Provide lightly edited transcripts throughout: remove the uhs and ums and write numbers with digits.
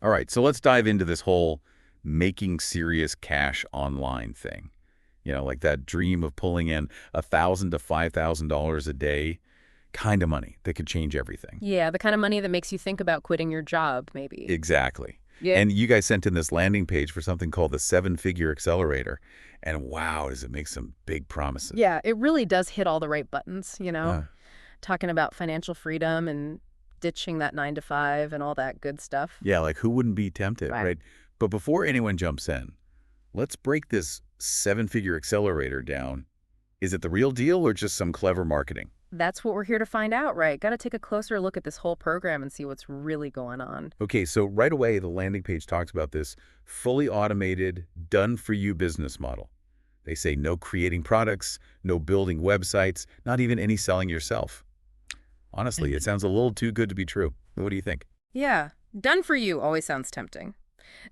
All right, so let's dive into this whole making serious cash online thing. Like that dream of pulling in $1,000 to $5,000 a day kind of money that could change everything. Yeah, the kind of money that makes you think about quitting your job, maybe. Exactly. Yeah. And you guys sent in this landing page for something called the Seven Figure Accelerator. And wow, does it make some big promises. Yeah, it really does hit all the right buttons, Uh, talking about financial freedom and ditching that 9 to 5 and all that good stuff. yeah, like who wouldn't be tempted, Right. right? But before anyone jumps in, let's break this seven-figure accelerator down. Is it the real deal or just some clever marketing? That's what we're here to find out, right? Got to take a closer look at this whole program and see what's really going on. Okay, so right away, the landing page talks about this fully automated, done-for-you business model. They say no creating products, no building websites, not even any selling yourself. Honestly, it sounds a little too good to be true. What do you think? Yeah, done for you always sounds tempting,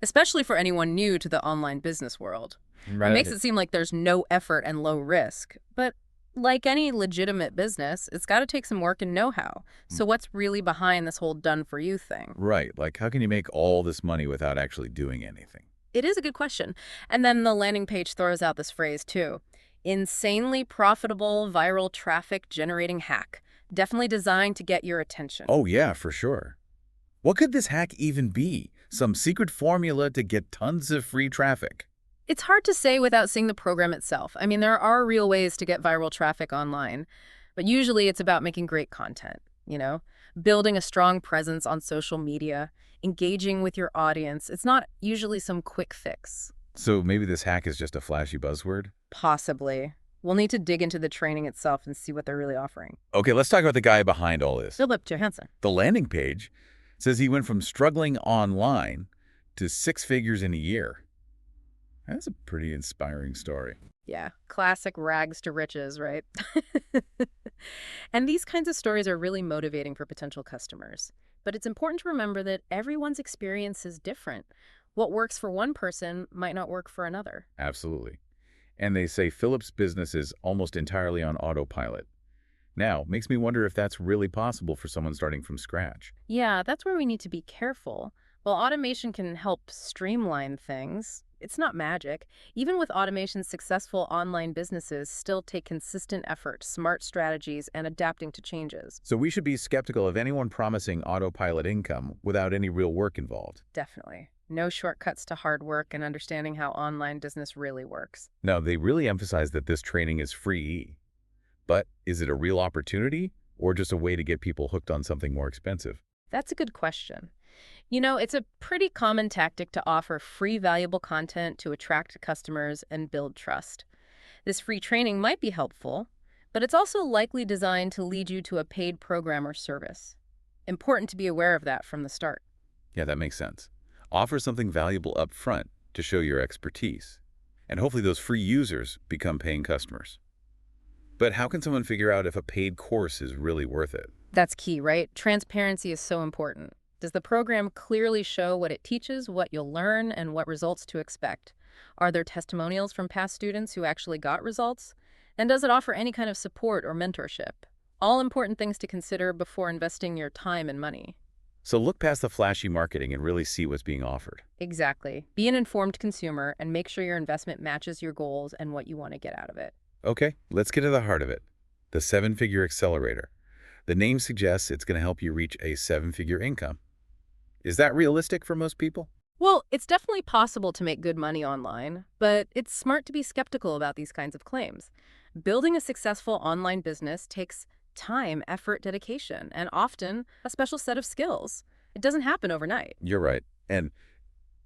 especially for anyone new to the online business world. It makes it seem like there's no effort and low risk. But like any legitimate business, it's got to take some work and know-how. So what's really behind this whole done for you thing? Right, like how can you make all this money without actually doing anything? It is a good question. And then the landing page throws out this phrase too. Insanely profitable viral traffic generating hack. Definitely designed to get your attention. Oh yeah, for sure. What could this hack even be? Some secret formula to get tons of free traffic? It's hard to say without seeing the program itself. I mean, there are real ways to get viral traffic online, but usually it's about making great content, building a strong presence on social media, engaging with your audience. It's not usually some quick fix. So maybe this hack is just a flashy buzzword? Possibly. We'll need to dig into the training itself and see what they're really offering. Okay, let's talk about the guy behind all this. Philip Johansen. The landing page says he went from struggling online to six figures in a year. That's a pretty inspiring story. Yeah, classic rags to riches, right? And these kinds of stories are really motivating for potential customers. But it's important to remember that everyone's experience is different. What works for one person might not work for another. Absolutely. And they say Philip's business is almost entirely on autopilot. Now, makes me wonder if that's really possible for someone starting from scratch. Yeah, that's where we need to be careful. While automation can help streamline things, it's not magic. Even with automation, successful online businesses still take consistent effort, smart strategies, and adapting to changes. So we should be skeptical of anyone promising autopilot income without any real work involved. Definitely. No shortcuts to hard work and understanding how online business really works. Now, they really emphasize that this training is free. But is it a real opportunity or just a way to get people hooked on something more expensive? That's a good question. It's a pretty common tactic to offer free, valuable content to attract customers and build trust. This free training might be helpful, but it's also likely designed to lead you to a paid program or service. Important to be aware of that from the start. Yeah, that makes sense. Offer something valuable up front to show your expertise. And hopefully those free users become paying customers. But how can someone figure out if a paid course is really worth it? That's key, right? Transparency is so important. Does the program clearly show what it teaches, what you'll learn, and what results to expect? Are there testimonials from past students who actually got results? And does it offer any kind of support or mentorship? All important things to consider before investing your time and money. So look past the flashy marketing and really see what's being offered. Exactly. Be an informed consumer and make sure your investment matches your goals and what you want to get out of it. Okay, let's get to the heart of it. The Seven Figure Accelerator. The name suggests it's going to help you reach a seven-figure income. Is that realistic for most people? Well, it's definitely possible to make good money online, but it's smart to be skeptical about these kinds of claims. Building a successful online business takes time, effort, dedication, and often a special set of skills. It doesn't happen overnight. You're right. And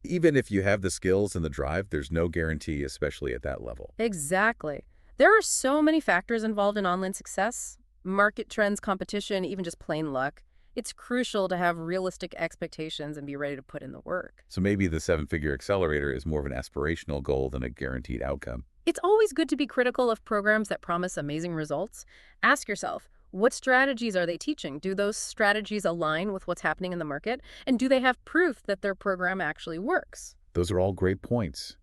even if you have the skills and the drive, there's no guarantee, especially at that level. Exactly. There are so many factors involved in online success. Market trends, competition, even just plain luck. It's crucial to have realistic expectations and be ready to put in the work. So maybe the seven-figure accelerator is more of an aspirational goal than a guaranteed outcome. It's always good to be critical of programs that promise amazing results. Ask yourself, what strategies are they teaching? Do those strategies align with what's happening in the market? And do they have proof that their program actually works? Those are all great points.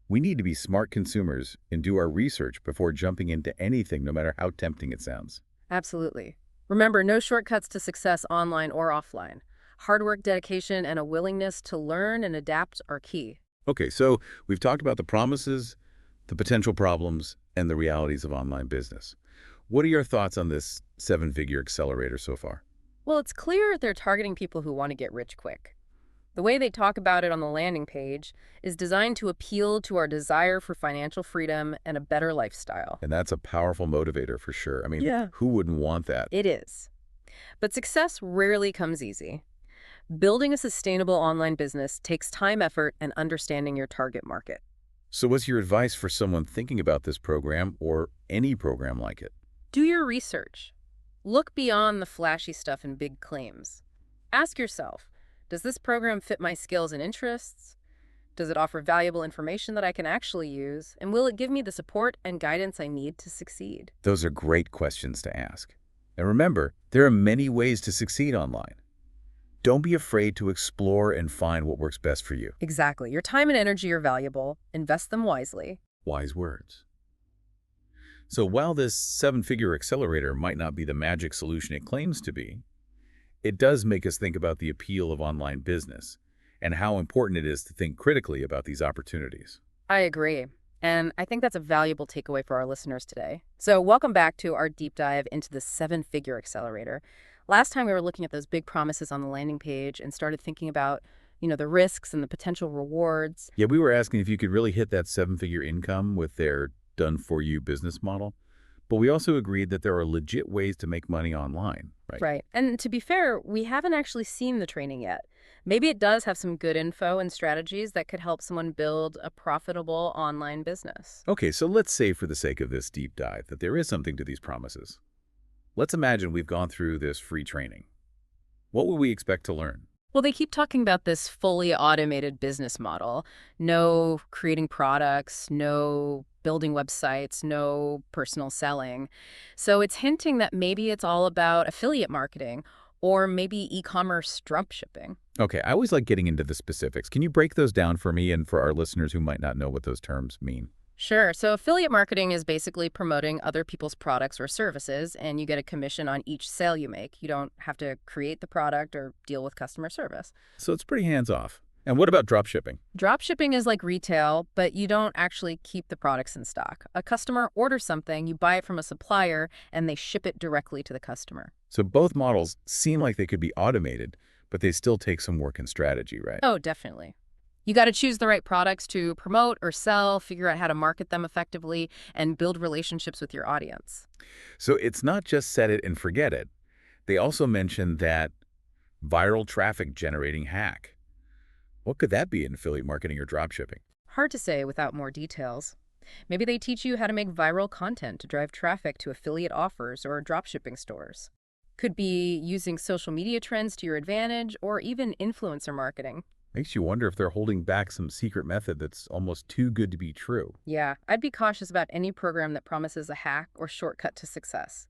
We need to be smart consumers and do our research before jumping into anything, no matter how tempting it sounds. Absolutely. Remember, no shortcuts to success online or offline. Hard work, dedication, and a willingness to learn and adapt are key. Okay, so we've talked about the promises, the potential problems, and the realities of online business. What are your thoughts on this seven-figure accelerator so far? Well, it's clear they're targeting people who want to get rich quick. The way they talk about it on the landing page is designed to appeal to our desire for financial freedom and a better lifestyle. And that's a powerful motivator for sure. I mean, Yeah. who wouldn't want that? It is. But success rarely comes easy. Building a sustainable online business takes time, effort, and understanding your target market. So what's your advice for someone thinking about this program or any program like it? Do your research. Look beyond the flashy stuff and big claims. Ask yourself, does this program fit my skills and interests? Does it offer valuable information that I can actually use? And will it give me the support and guidance I need to succeed? Those are great questions to ask. And remember, there are many ways to succeed online. Don't be afraid to explore and find what works best for you. Exactly. Your time and energy are valuable. Invest them wisely. Wise words. So while this seven-figure accelerator might not be the magic solution it claims to be, it does make us think about the appeal of online business and how important it is to think critically about these opportunities. I agree. And I think that's a valuable takeaway for our listeners today. So welcome back to our deep dive into the seven-figure accelerator. Last time we were looking at those big promises on the landing page and started thinking about, the risks and the potential rewards. Yeah, we were asking if you could really hit that seven-figure income with their done-for-you business model. But we also agreed that there are legit ways to make money online, right? Right. And to be fair, we haven't actually seen the training yet. Maybe it does have some good info and strategies that could help someone build a profitable online business. Okay, so let's say for the sake of this deep dive that there is something to these promises. Let's imagine we've gone through this free training. What would we expect to learn? Well, they keep talking about this fully automated business model. No creating products, no building websites, no personal selling. So it's hinting that maybe it's all about affiliate marketing or maybe e-commerce dropshipping. Okay, I always like getting into the specifics. Can you break those down for me and for our listeners who might not know what those terms mean? Sure. So affiliate marketing is basically promoting other people's products or services, and you get a commission on each sale you make. You don't have to create the product or deal with customer service. So it's pretty hands-off. And what about drop shipping? Drop shipping is like retail, but you don't actually keep the products in stock. A customer orders something, you buy it from a supplier, and they ship it directly to the customer. So both models seem like they could be automated, but they still take some work and strategy, right? Oh, definitely. You got to choose the right products to promote or sell, figure out how to market them effectively, and build relationships with your audience. So it's not just set it and forget it. They also mention that viral traffic generating hack. What could that be in affiliate marketing or drop shipping? Hard to say without more details. Maybe they teach you how to make viral content to drive traffic to affiliate offers or dropshipping stores. Could be using social media trends to your advantage or even influencer marketing. Makes you wonder if they're holding back some secret method that's almost too good to be true. Yeah, I'd be cautious about any program that promises a hack or shortcut to success.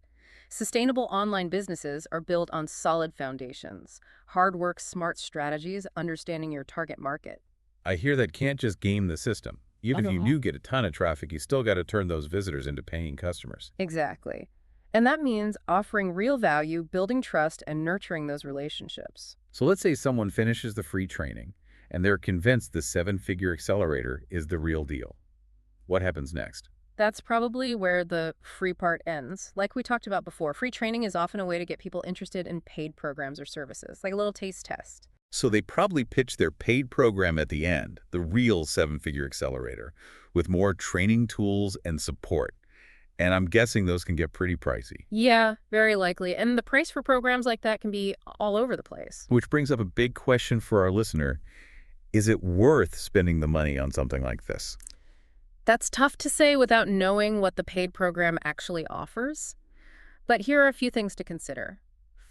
Sustainable online businesses are built on solid foundations, hard work, smart strategies, understanding your target market. I hear that can't just game the system. Even if you do get a ton of traffic, you still got to turn those visitors into paying customers. Exactly. And that means offering real value, building trust, and nurturing those relationships. So let's say someone finishes the free training and they're convinced the seven-figure accelerator is the real deal. What happens next? That's probably where the free part ends. Like we talked about before, free training is often a way to get people interested in paid programs or services, like a little taste test. So they probably pitch their paid program at the end, the real seven-figure accelerator, with more training tools and support. And I'm guessing those can get pretty pricey. Yeah, very likely. And the price for programs like that can be all over the place. Which brings up a big question for our listener. Is it worth spending the money on something like this? That's tough to say without knowing what the paid program actually offers. But here are a few things to consider.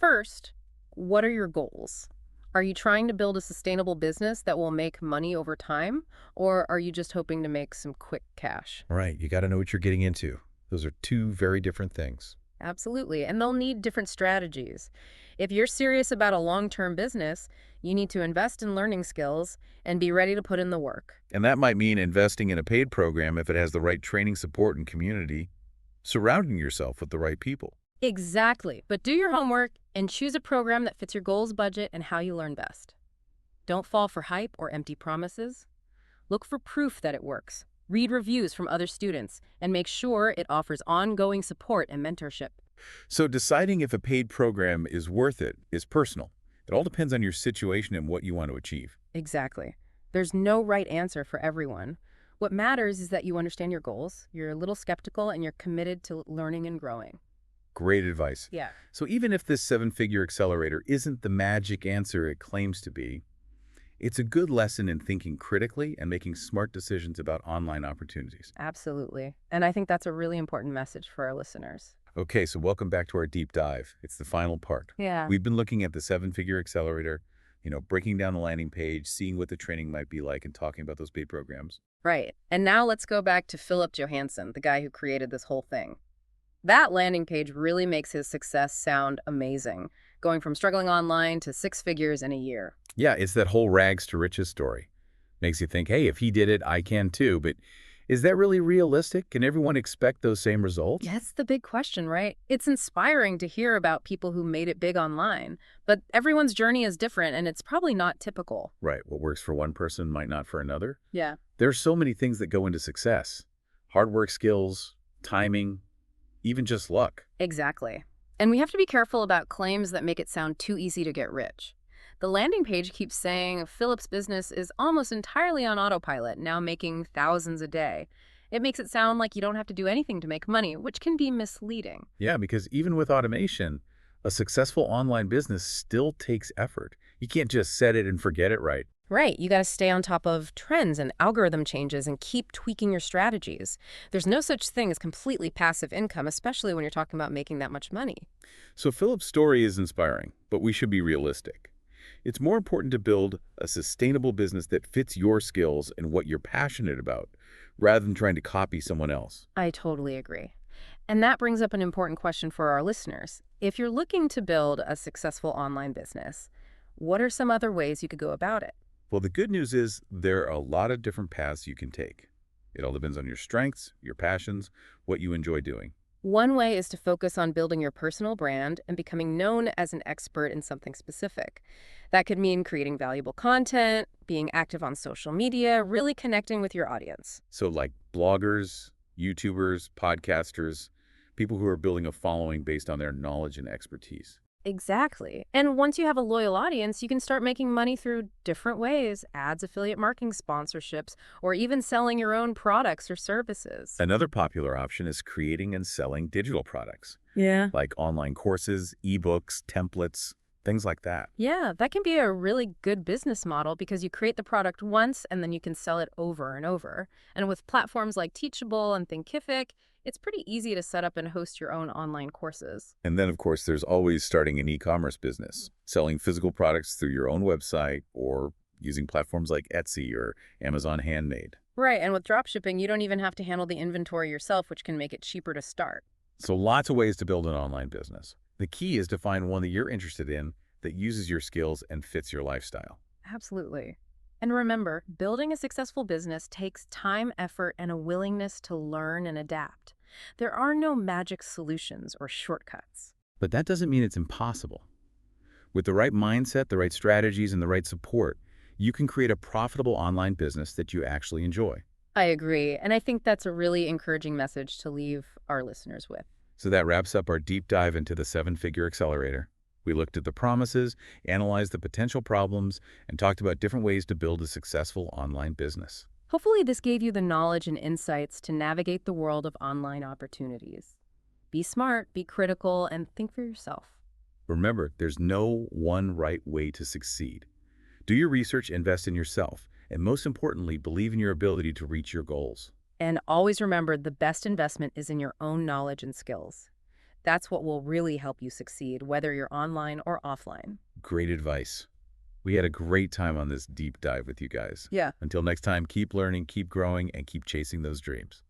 First, what are your goals? Are you trying to build a sustainable business that will make money over time? Or are you just hoping to make some quick cash? Right, you got to know what you're getting into. Those are two very different things. Absolutely. And they'll need different strategies. If you're serious about a long-term business, you need to invest in learning skills and be ready to put in the work. And that might mean investing in a paid program if it has the right training support and community, surrounding yourself with the right people. Exactly. But do your homework and choose a program that fits your goals, budget, and how you learn best. Don't fall for hype or empty promises. Look for proof that it works. Read reviews from other students and make sure it offers ongoing support and mentorship. So deciding if a paid program is worth it is personal. It all depends on your situation and what you want to achieve. Exactly. There's no right answer for everyone. What matters is that you understand your goals, you're a little skeptical, and you're committed to learning and growing. Great advice. Yeah. So even if this seven-figure accelerator isn't the magic answer it claims to be, it's a good lesson in thinking critically and making smart decisions about online opportunities. Absolutely. And I think that's a really important message for our listeners. Okay, so welcome back to our deep dive. It's the final part. Yeah. We've been looking at the seven-figure accelerator, breaking down the landing page, seeing what the training might be like, and talking about those paid programs. Right. And now let's go back to Philip Johansen, the guy who created this whole thing. That landing page really makes his success sound amazing, going from struggling online to six figures in a year. Yeah, it's that whole rags to riches story. Makes you think, hey, if he did it, I can too. But is that really realistic? Can everyone expect those same results? That's the big question, right? It's inspiring to hear about people who made it big online, but everyone's journey is different and it's probably not typical. Right. What works for one person might not for another. Yeah. There's so many things that go into success. Hard work skills, timing, even just luck. Exactly. And we have to be careful about claims that make it sound too easy to get rich. The landing page keeps saying Philip's business is almost entirely on autopilot, now making thousands a day. It makes it sound like you don't have to do anything to make money, which can be misleading. Yeah, because even with automation, a successful online business still takes effort. You can't just set it and forget it, right? Right, you got to stay on top of trends and algorithm changes and keep tweaking your strategies. There's no such thing as completely passive income, especially when you're talking about making that much money. So Philip's story is inspiring, but we should be realistic. It's more important to build a sustainable business that fits your skills and what you're passionate about, rather than trying to copy someone else. I totally agree. And that brings up an important question for our listeners. If you're looking to build a successful online business, what are some other ways you could go about it? Well, the good news is there are a lot of different paths you can take. It all depends on your strengths, your passions, what you enjoy doing. One way is to focus on building your personal brand and becoming known as an expert in something specific. That could mean creating valuable content, being active on social media, really connecting with your audience. So like bloggers, YouTubers, podcasters, people who are building a following based on their knowledge and expertise. Exactly. And once you have a loyal audience, you can start making money through different ways, ads, affiliate marketing, sponsorships, or even selling your own products or services. Another popular option is creating and selling digital products, Yeah. like online courses, ebooks, templates, things like that. Yeah, that can be a really good business model because you create the product once and then you can sell it over and over. And with platforms like Teachable and Thinkific, it's pretty easy to set up and host your own online courses. And then, of course, there's always starting an e-commerce business, selling physical products through your own website or using platforms like Etsy or Amazon Handmade. Right, and with dropshipping, you don't even have to handle the inventory yourself, which can make it cheaper to start. So lots of ways to build an online business. The key is to find one that you're interested in that uses your skills and fits your lifestyle. Absolutely. And remember, building a successful business takes time, effort, and a willingness to learn and adapt. There are no magic solutions or shortcuts. But that doesn't mean it's impossible. With the right mindset, the right strategies, and the right support, you can create a profitable online business that you actually enjoy. I agree, and I think that's a really encouraging message to leave our listeners with. So that wraps up our deep dive into the seven-figure accelerator. We looked at the promises, analyzed the potential problems, and talked about different ways to build a successful online business. Hopefully this gave you the knowledge and insights to navigate the world of online opportunities. Be smart, be critical, and think for yourself. Remember, there's no one right way to succeed. Do your research, invest in yourself, and most importantly, believe in your ability to reach your goals. And always remember, the best investment is in your own knowledge and skills. That's what will really help you succeed, whether you're online or offline. Great advice. We had a great time on this deep dive with you guys. Yeah. Until next time, keep learning, keep growing, and keep chasing those dreams.